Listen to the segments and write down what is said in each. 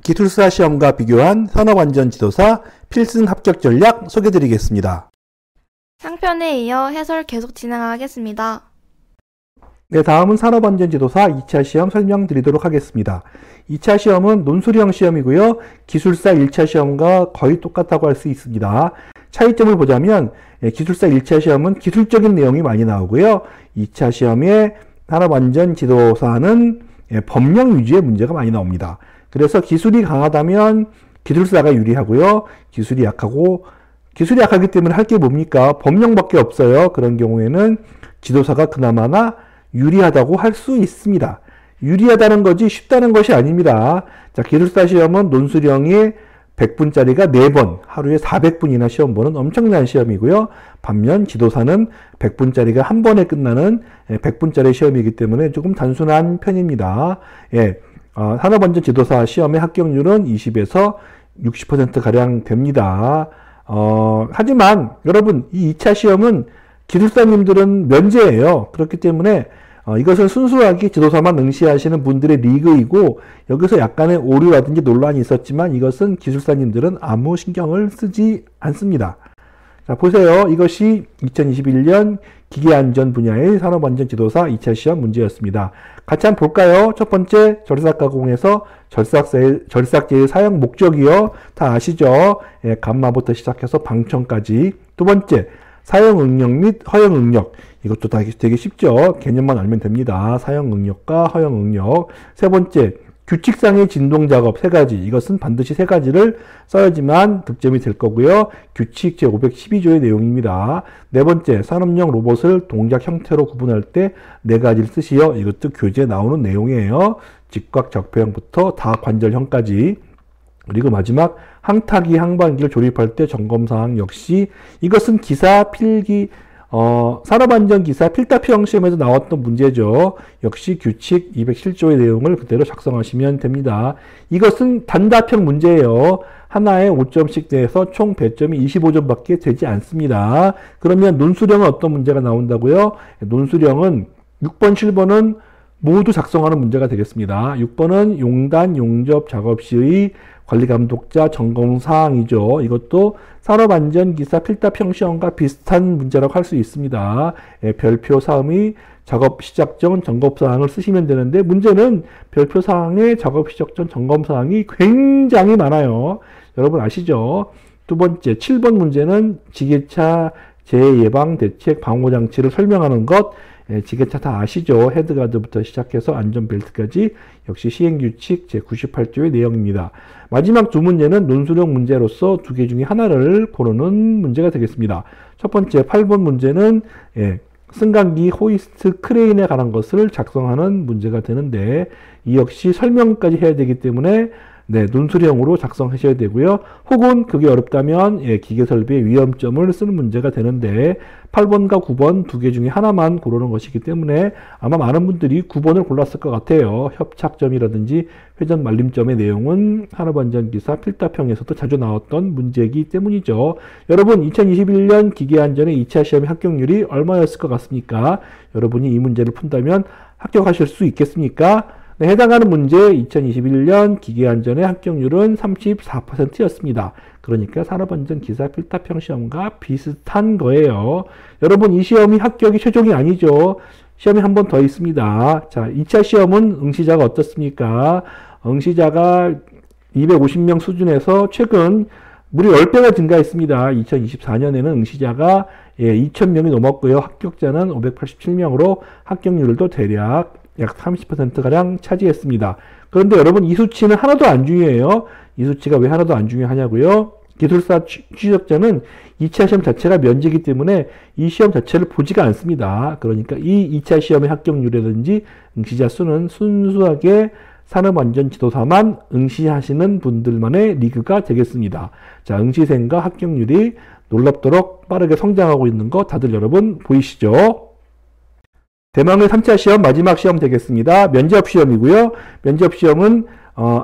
기술사 시험과 비교한 산업안전지도사 필승 합격 전략 소개드리겠습니다. 상편에 이어 해설 계속 진행하겠습니다. 네, 다음은 산업안전지도사 2차 시험 설명드리도록 하겠습니다. 2차 시험은 논술형 시험이고요. 기술사 1차 시험과 거의 똑같다고 할 수 있습니다. 차이점을 보자면 기술사 1차 시험은 기술적인 내용이 많이 나오고요. 2차 시험의 산업안전지도사는 법령 위주의 문제가 많이 나옵니다. 그래서 기술이 강하다면 기술사가 유리하고요. 기술이 약하기 때문에 할 게 뭡니까? 법령밖에 없어요. 그런 경우에는 지도사가 그나마나 유리하다고 할 수 있습니다. 유리하다는 거지 쉽다는 것이 아닙니다. 자, 기술사 시험은 논술형이 100분짜리가 4번, 하루에 400분이나 시험 보는 엄청난 시험이고요. 반면 지도사는 100분짜리가 한 번에 끝나는 100분짜리 시험이기 때문에 조금 단순한 편입니다. 산업안전지도사 시험의 합격률은 20에서 60%가량 됩니다. 하지만 여러분, 이 2차 시험은 기술사님들은 면제예요. 그렇기 때문에 이것은 순수하게 지도사만 응시하시는 분들의 리그이고, 여기서 약간의 오류라든지 논란이 있었지만 이것은 기술사님들은 아무 신경을 쓰지 않습니다. 자, 보세요. 이것이 2021년 기계안전 분야의 산업안전지도사 2차 시험 문제였습니다. 같이 한번 볼까요? 첫 번째, 절삭가공에서 절삭제의 사용 목적이요. 다 아시죠? 감마부터 시작해서 방청까지. 두 번째, 사용 응력 및 허용 응력. 이것도 되게 쉽죠. 개념만 알면 됩니다. 사용 응력과 허용 응력. 세 번째, 규칙상의 진동 작업 3가지. 이것은 반드시 3가지를 써야지만 득점이 될 거고요. 규칙 제512조의 내용입니다. 네 번째, 산업용 로봇을 동작 형태로 구분할 때 4가지를 쓰시오. 이것도 교재에 나오는 내용이에요. 직각 적폐형부터 다관절형까지. 그리고 마지막, 항타기 항반기를 조립할 때 점검사항 역시 이것은 기사 필기 산업안전기사 필답형 시험에서 나왔던 문제죠. 역시 규칙 207조의 내용을 그대로 작성하시면 됩니다. 이것은 단답형 문제예요. 하나에 5점씩 내서 총 배점이 25점밖에 되지 않습니다. 그러면 논술형은 어떤 문제가 나온다고요? 논술형은 6번, 7번은 모두 작성하는 문제가 되겠습니다. 6번은 용단, 용접 작업 시의 관리감독자 점검사항이죠. 이것도 산업안전기사 필답형 시험과 비슷한 문제라고 할 수 있습니다. 별표 사항의 작업 시작 전 점검사항을 쓰시면 되는데, 문제는 별표 사항의 작업 시작 전 점검사항이 굉장히 많아요. 여러분 아시죠? 두 번째, 7번 문제는 지게차 재예방 대책 방호장치를 설명하는 것. 지게차 다 아시죠? 헤드가드부터 시작해서 안전벨트까지 역시 시행규칙 제98조의 내용입니다. 마지막 두 문제는 논술형 문제로서 2개 중에 하나를 고르는 문제가 되겠습니다. 첫 번째 8번 문제는 승강기 호이스트 크레인에 관한 것을 작성하는 문제가 되는데, 이 역시 설명까지 해야 되기 때문에 논술형으로 작성하셔야 되고요. 혹은 그게 어렵다면 기계설비의 위험점을 쓰는 문제가 되는데, 8번과 9번 2개 중에 하나만 고르는 것이기 때문에 아마 많은 분들이 9번을 골랐을 것 같아요. 협착점이라든지 회전 말림점의 내용은 산업안전기사 필답형에서도 자주 나왔던 문제이기 때문이죠. 여러분, 2021년 기계안전의 2차 시험의 합격률이 얼마였을 것 같습니까? 여러분이 이 문제를 푼다면 합격하실 수 있겠습니까? 해당하는 문제 2021년 기계안전의 합격률은 34%였습니다. 그러니까 산업안전기사 필답형 시험과 비슷한 거예요. 여러분, 이 시험이 합격이 최종이 아니죠. 시험이 한 번 더 있습니다. 자, 2차 시험은 응시자가 어떻습니까? 응시자가 250명 수준에서 최근 무려 10배가 증가했습니다. 2024년에는 응시자가 2,000명이 넘었고요. 합격자는 587명으로 합격률도 대략 약 30%가량 차지했습니다. 그런데 여러분, 이 수치는 하나도 안 중요해요. 이 수치가 왜 하나도 안 중요하냐고요? 기술사 취직자는 2차 시험 자체가 면제이기 때문에 이 시험 자체를 보지가 않습니다. 그러니까 이 2차 시험의 합격률이라든지 응시자 수는 순수하게 산업안전지도사만 응시하시는 분들만의 리그가 되겠습니다. 자, 응시생과 합격률이 놀랍도록 빠르게 성장하고 있는 거 다들 여러분 보이시죠? 대망의 3차 시험 마지막 시험 되겠습니다. 면접 시험이고요. 면접 시험은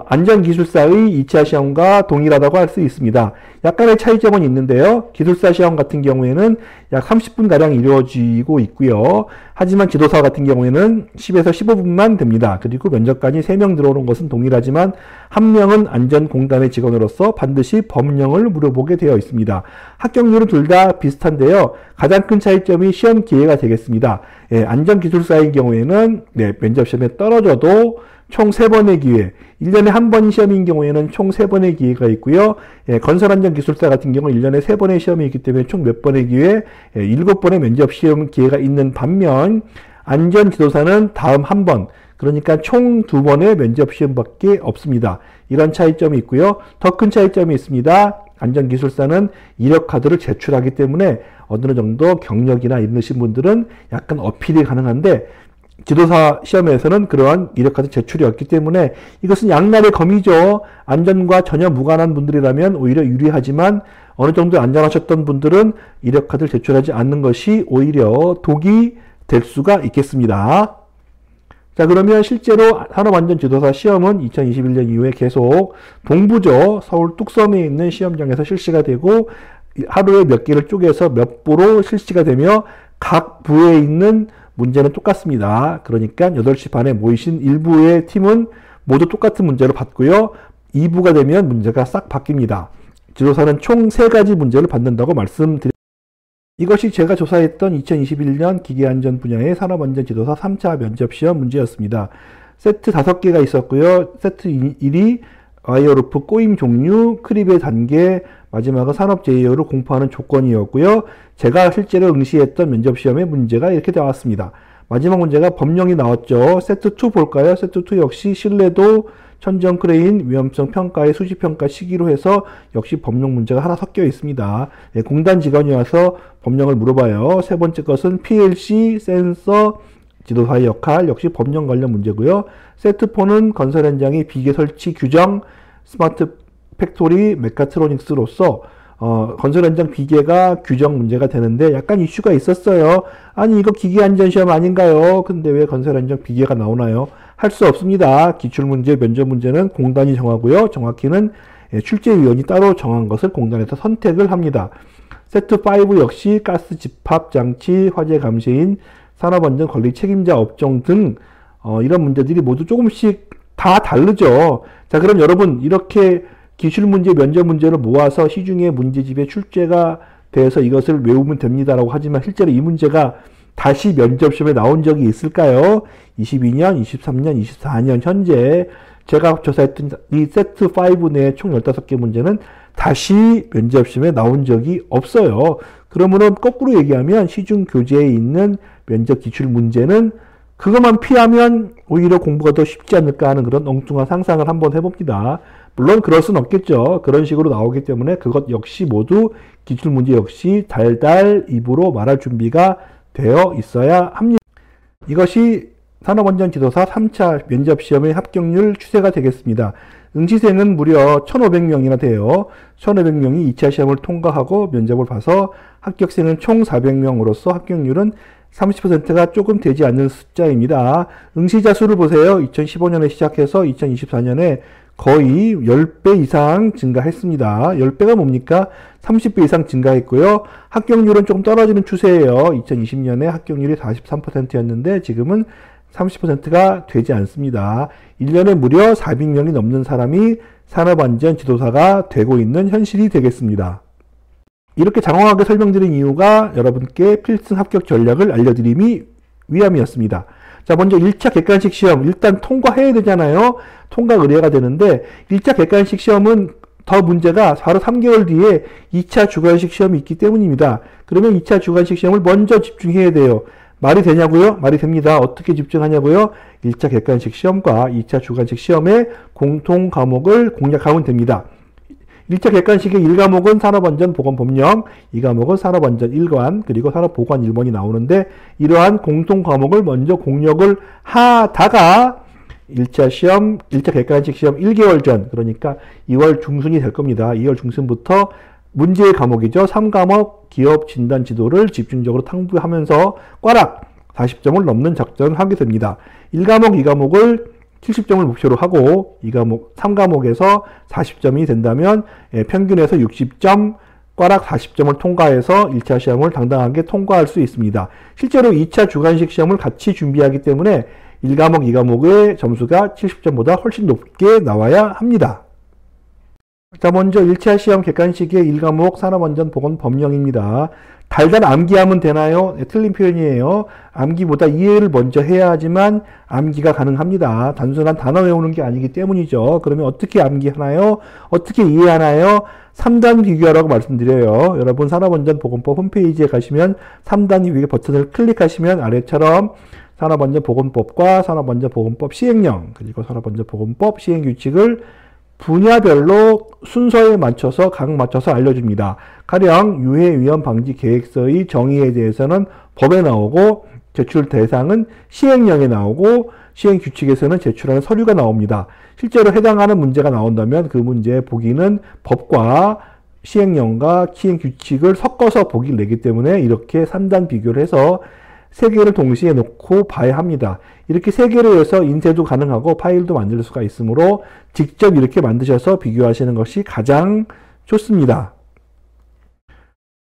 안전기술사의 2차 시험과 동일하다고 할 수 있습니다. 약간의 차이점은 있는데요. 기술사 시험 같은 경우에는 약 30분가량 이루어지고 있고요. 하지만 지도사 같은 경우에는 10에서 15분만 됩니다. 그리고 면접관이 3명 들어오는 것은 동일하지만 한 명은 안전공단의 직원으로서 반드시 법령을 물어보게 되어 있습니다. 합격률은 둘 다 비슷한데요. 가장 큰 차이점이 시험 기회가 되겠습니다. 안전기술사의 경우에는 면접시험에 떨어져도 총 3번의 기회, 1년에 한 번 시험인 경우에는 총 3번의 기회가 있고요. 건설안전기술사 같은 경우는 1년에 3번의 시험이 있기 때문에 총 몇 번의 기회, 7번의 면접시험 기회가 있는 반면 안전지도사는 다음 한 번, 그러니까 총 2번의 면접시험밖에 없습니다. 이런 차이점이 있고요. 더 큰 차이점이 있습니다. 안전기술사는 이력카드를 제출하기 때문에 어느 정도 경력이나 있으신 분들은 약간 어필이 가능한데 지도사 시험에서는 그러한 이력카드 제출이 없기 때문에 이것은 양날의 검이죠. 안전과 전혀 무관한 분들이라면 오히려 유리하지만 어느 정도 안전하셨던 분들은 이력카드를 제출하지 않는 것이 오히려 독이 될 수가 있겠습니다. 자, 그러면 실제로 산업안전지도사 시험은 2021년 이후에 계속 동부죠. 서울 뚝섬에 있는 시험장에서 실시가 되고 하루에 몇 개를 쪼개서 몇 부로 실시가 되며 각 부에 있는 문제는 똑같습니다. 그러니까 8시 반에 모이신 1부의 팀은 모두 똑같은 문제를 받고요. 2부가 되면 문제가 싹 바뀝니다. 지도사는 총 3가지 문제를 받는다고 말씀드립니다. 이것이 제가 조사했던 2021년 기계안전 분야의 산업안전지도사 3차 면접시험 문제였습니다. 세트 5개가 있었고요. 세트 1이 와이어루프 꼬임 종류, 크립의 단계, 마지막은 산업 제휴를 공포하는 조건이었고요. 제가 실제로 응시했던 면접시험의 문제가 이렇게 나왔습니다. 마지막 문제가 법령이 나왔죠. 세트 2 볼까요? 세트 2 역시 신뢰도, 천정 크레인, 위험성 평가의 수시평가 시기로 해서 역시 법령 문제가 하나 섞여 있습니다. 공단 직원이 와서 법령을 물어봐요. 세 번째 것은 PLC, 센서, 지도사의 역할, 역시 법령 관련 문제고요. 세트 4는 건설 현장의 비계 설치 규정, 스마트 팩토리, 메카트로닉스로서 건설 현장 비계가 규정 문제가 되는데 약간 이슈가 있었어요. 아니 이거 기계안전시험 아닌가요? 근데 왜 건설 현장 비계가 나오나요? 할 수 없습니다. 기출문제, 면접문제는 공단이 정하고요. 정확히는 출제위원이 따로 정한 것을 공단에서 선택을 합니다. 세트 5 역시 가스 집합 장치, 화재 감시인, 산업안전 관리 책임자 업종 등 이런 문제들이 모두 조금씩 다 다르죠. 자, 그럼 여러분 이렇게 기출문제, 면접문제를 모아서 시중에 문제집에 출제가 돼서 이것을 외우면 됩니다라고 하지만 실제로 이 문제가 다시 면접시험에 나온 적이 있을까요? 22년, 23년, 24년 현재 제가 조사했던 이 세트 5 내에 총 15개 문제는 다시 면접시험에 나온 적이 없어요. 그러면은 거꾸로 얘기하면 시중 교재에 있는 면접 기출 문제는 그것만 피하면 오히려 공부가 더 쉽지 않을까 하는 그런 엉뚱한 상상을 한번 해봅니다. 물론 그럴 수는 없겠죠. 그런 식으로 나오기 때문에 그것 역시 모두 기출문제 역시 달달 입으로 말할 준비가 되어 있어야 합니다. 이것이 산업안전지도사 3차 면접시험의 합격률 추세가 되겠습니다. 응시생은 무려 1,500명이나 돼요. 1,500명이 2차 시험을 통과하고 면접을 봐서 합격생은 총 400명으로서 합격률은 30%가 조금 되지 않는 숫자입니다. 응시자 수를 보세요. 2015년에 시작해서 2024년에 거의 10배 이상 증가했습니다. 10배가 뭡니까? 30배 이상 증가했고요. 합격률은 조금 떨어지는 추세예요. 2020년에 합격률이 43%였는데 지금은 30%가 되지 않습니다. 1년에 무려 400명이 넘는 사람이 산업안전지도사가 되고 있는 현실이 되겠습니다. 이렇게 장황하게 설명드린 이유가 여러분께 필승 합격 전략을 알려드림이 위함이었습니다. 자, 먼저 1차 객관식 시험 일단 통과해야 되잖아요. 통과 의뢰가 되는데 1차 객관식 시험은 더 문제가 바로 3개월 뒤에 2차 주관식 시험이 있기 때문입니다. 그러면 2차 주관식 시험을 먼저 집중해야 돼요. 말이 되냐고요? 말이 됩니다. 어떻게 집중하냐고요? 1차 객관식 시험과 2차 주관식 시험의 공통 과목을 공략하면 됩니다. 1차 객관식의 1과목은 산업안전보건법령, 2과목은 산업안전 1관, 그리고 산업보건 1번이 나오는데 이러한 공통 과목을 먼저 공략을 하다가 1차 시험, 1차 객관식 시험 1개월 전, 그러니까 2월 중순이 될 겁니다. 2월 중순부터 문제의 과목이죠. 3과목 기업 진단 지도를 집중적으로 탐구하면서 꽈락 40점을 넘는 작전을 하게 됩니다. 1과목, 2과목을 70점을 목표로 하고 3과목에서 40점이 된다면 평균에서 60점, 꽈락 40점을 통과해서 1차 시험을 당당하게 통과할 수 있습니다. 실제로 2차 주관식 시험을 같이 준비하기 때문에 1과목, 2과목의 점수가 70점보다 훨씬 높게 나와야 합니다. 자, 먼저 1차 시험 객관식의 1과목 산업안전보건 법령입니다. 달달 암기하면 되나요? 네, 틀린 표현이에요. 암기보다 이해를 먼저 해야 하지만 암기가 가능합니다. 단순한 단어 외우는 게 아니기 때문이죠. 그러면 어떻게 암기하나요? 어떻게 이해하나요? 3단 비교하라고 말씀드려요. 여러분 산업안전보건법 홈페이지에 가시면 3단 위에 버튼을 클릭하시면 아래처럼 산업안전보건법과 산업안전보건법 시행령 그리고 산업안전보건법 시행규칙을 분야별로 순서에 맞춰서 각 맞춰서 알려줍니다. 가령 유해 위험 방지 계획서의 정의에 대해서는 법에 나오고 제출 대상은 시행령에 나오고 시행 규칙에서는 제출하는 서류가 나옵니다. 실제로 해당하는 문제가 나온다면 그 문제의 보기는 법과 시행령과 시행 규칙을 섞어서 보기를 내기 때문에 이렇게 3단 비교를 해서 3개를 동시에 놓고 봐야 합니다. 이렇게 3개를 해서 인쇄도 가능하고 파일도 만들 수가 있으므로 직접 이렇게 만드셔서 비교하시는 것이 가장 좋습니다.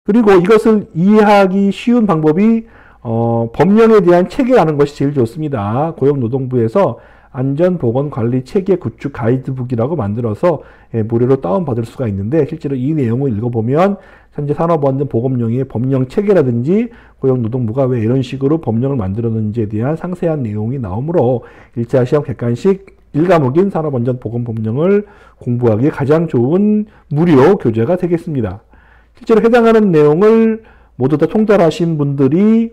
그리고 이것을 이해하기 쉬운 방법이 법령에 대한 체계라는 것이 제일 좋습니다. 고용노동부에서 안전보건관리 체계 구축 가이드북이라고 만들어서 무료로 다운받을 수가 있는데 실제로 이 내용을 읽어보면 현재 산업안전보건령의 법령 체계라든지 고용노동부가 왜 이런 식으로 법령을 만들었는지에 대한 상세한 내용이 나오므로 1차 시험 객관식 1과목인 산업안전보건법령을 공부하기에 가장 좋은 무료 교재가 되겠습니다. 실제로 해당하는 내용을 모두 다 통달하신 분들이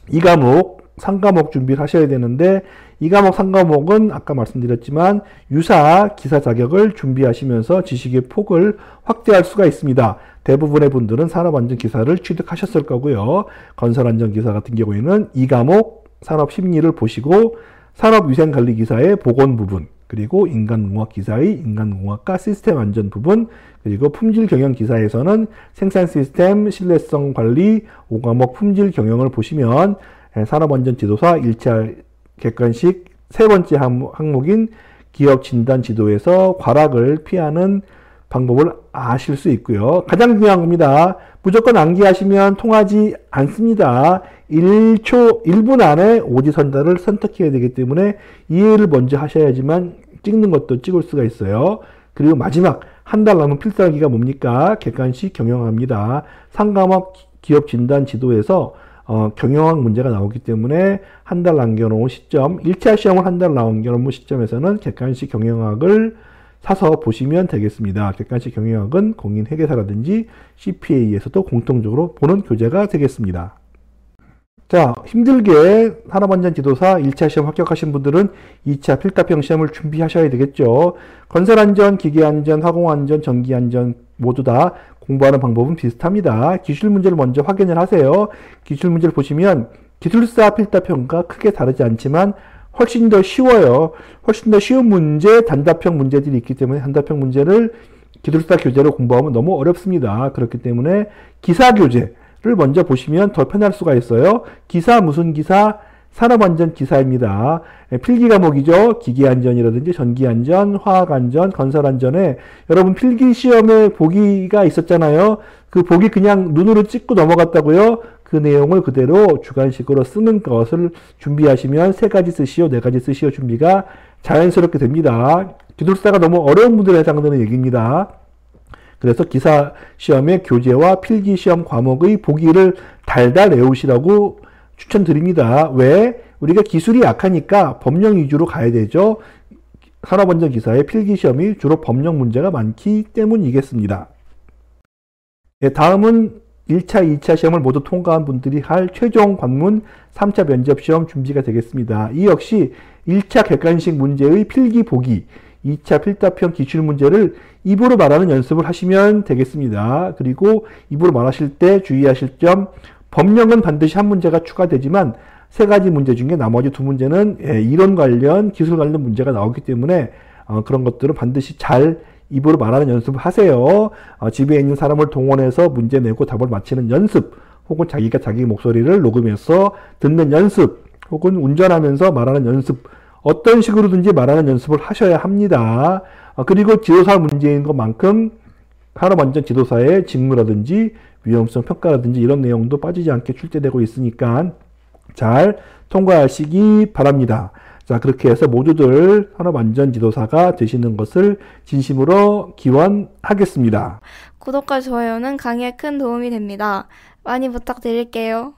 2과목, 3과목 준비를 하셔야 되는데 2과목, 3과목은 아까 말씀드렸지만 유사 기사 자격을 준비하시면서 지식의 폭을 확대할 수가 있습니다. 대부분의 분들은 산업안전 기사를 취득하셨을 거고요. 건설안전 기사 같은 경우에는 2과목 산업심리를 보시고 산업위생관리 기사의 보건 부분, 그리고 인간공학 기사의 인간공학과 시스템 안전 부분, 그리고 품질 경영 기사에서는 생산 시스템 신뢰성 관리 5과목 품질 경영을 보시면 산업안전 지도사 1차 객관식 세 번째 항목인 기업 진단 지도에서 과락을 피하는 방법을 아실 수 있고요. 가장 중요한 겁니다. 무조건 암기하시면 통하지 않습니다. 1분 안에 오지선다를 선택해야 되기 때문에 이해를 먼저 하셔야지만 찍는 것도 찍을 수가 있어요. 그리고 마지막 한 달 남은 필살기가 뭡니까? 객관식 경영학입니다. 3과목 기업 진단 지도에서 경영학 문제가 나오기 때문에 한 달 남겨놓은 시점, 1차 시험을 한 달 남겨놓은 시점에서는 객관식 경영학을 사서 보시면 되겠습니다. 객관식 경영학은 공인회계사라든지 CPA에서도 공통적으로 보는 교재가 되겠습니다. 자, 힘들게 산업안전지도사 1차 시험 합격하신 분들은 2차 필답형 시험을 준비하셔야 되겠죠. 건설안전, 기계안전, 화공안전, 전기안전 모두 다 공부하는 방법은 비슷합니다. 기출 문제를 먼저 확인을 하세요. 기출 문제를 보시면 기술사 필답형과 크게 다르지 않지만 훨씬 더 쉬워요. 훨씬 더 쉬운 문제, 단답형 문제들이 있기 때문에 단답형 문제를 기술사 교재로 공부하면 너무 어렵습니다. 그렇기 때문에 기사 교재를 먼저 보시면 더 편할 수가 있어요. 기사 무슨 기사? 산업안전 기사입니다. 필기 과목이죠. 기계안전이라든지 전기안전, 화학안전, 건설안전에 여러분 필기 시험에 보기가 있었잖아요. 그 보기 그냥 눈으로 찍고 넘어갔다고요. 그 내용을 그대로 주관식으로 쓰는 것을 준비하시면 3가지 쓰시오, 4가지 쓰시오 준비가 자연스럽게 됩니다. 기술사가 너무 어려운 분들에 해당되는 얘기입니다. 그래서 기사 시험의 교재와 필기 시험 과목의 보기를 달달 외우시라고 추천드립니다. 왜? 우리가 기술이 약하니까 법령 위주로 가야 되죠. 산업안전 기사의 필기 시험이 주로 법령 문제가 많기 때문이겠습니다. 네, 다음은 1차, 2차 시험을 모두 통과한 분들이 할 최종 관문 3차 면접 시험 준비가 되겠습니다. 이 역시 1차 객관식 문제의 필기 보기, 2차 필답형 기출 문제를 입으로 말하는 연습을 하시면 되겠습니다. 그리고 입으로 말하실 때 주의하실 점, 법령은 반드시 한 문제가 추가되지만 3가지 문제 중에 나머지 2문제는 이론 관련, 기술 관련 문제가 나오기 때문에 그런 것들은 반드시 잘 입으로 말하는 연습을 하세요. 집에 있는 사람을 동원해서 문제 내고 답을 맞히는 연습, 혹은 자기가 자기 목소리를 녹음해서 듣는 연습, 혹은 운전하면서 말하는 연습, 어떤 식으로든지 말하는 연습을 하셔야 합니다. 그리고 지도사 문제인 것만큼 산업안전 지도사의 직무라든지 위험성 평가라든지 이런 내용도 빠지지 않게 출제되고 있으니까 잘 통과하시기 바랍니다. 자, 그렇게 해서 모두들 산업안전 지도사가 되시는 것을 진심으로 기원하겠습니다. 구독과 좋아요는 강의에 큰 도움이 됩니다. 많이 부탁드릴게요.